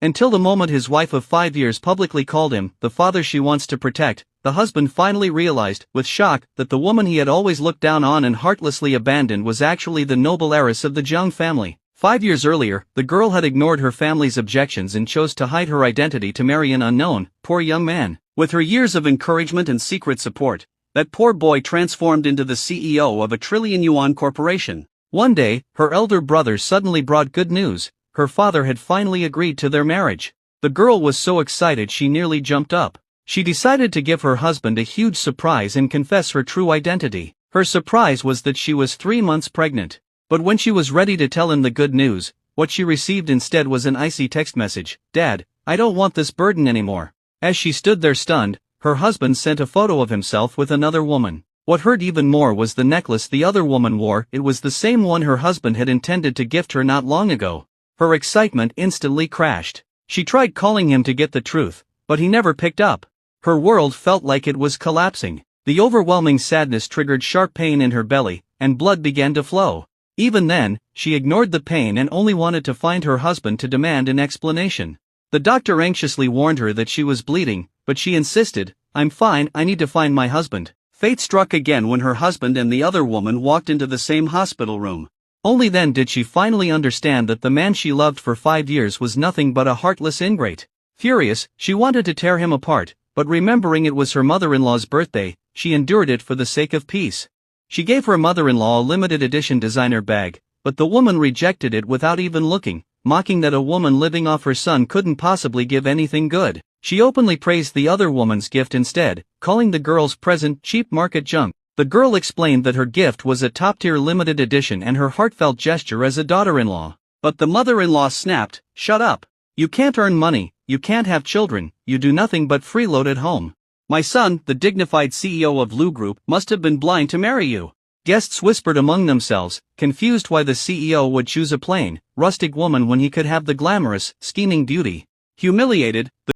Until the moment his wife of 5 years publicly called him the father she wants to protect, the husband finally realized, with shock, that the woman he had always looked down on and heartlessly abandoned was actually the noble heiress of the Jung family. 5 years earlier, the girl had ignored her family's objections and chose to hide her identity to marry an unknown, poor young man. With her years of encouragement and secret support, that poor boy transformed into the CEO of a trillion-yuan corporation. One day, her elder brother suddenly brought good news. Her father had finally agreed to their marriage. The girl was so excited she nearly jumped up. She decided to give her husband a huge surprise and confess her true identity. Her surprise was that she was 3 months pregnant. But when she was ready to tell him the good news, what she received instead was an icy text message: "Dad, I don't want this burden anymore." As she stood there stunned, her husband sent a photo of himself with another woman. What hurt even more was the necklace the other woman wore. It was the same one her husband had intended to gift her not long ago. Her excitement instantly crashed. She tried calling him to get the truth, but he never picked up. Her world felt like it was collapsing. The overwhelming sadness triggered sharp pain in her belly, and blood began to flow. Even then, she ignored the pain and only wanted to find her husband to demand an explanation. The doctor anxiously warned her that she was bleeding, but she insisted, "I'm fine, I need to find my husband." Fate struck again when her husband and the other woman walked into the same hospital room. Only then did she finally understand that the man she loved for 5 years was nothing but a heartless ingrate. Furious, she wanted to tear him apart, but remembering it was her mother-in-law's birthday, she endured it for the sake of peace. She gave her mother-in-law a limited edition designer bag, but the woman rejected it without even looking, mocking that a woman living off her son couldn't possibly give anything good. She openly praised the other woman's gift instead, calling the girl's present cheap market junk. The girl explained that her gift was a top-tier limited edition and her heartfelt gesture as a daughter-in-law. But the mother-in-law snapped, "Shut up. You can't earn money, you can't have children, you do nothing but freeload at home. My son, the dignified CEO of Lu Group, must have been blind to marry you." Guests whispered among themselves, confused why the CEO would choose a plain, rustic woman when he could have the glamorous, scheming beauty. Humiliated, the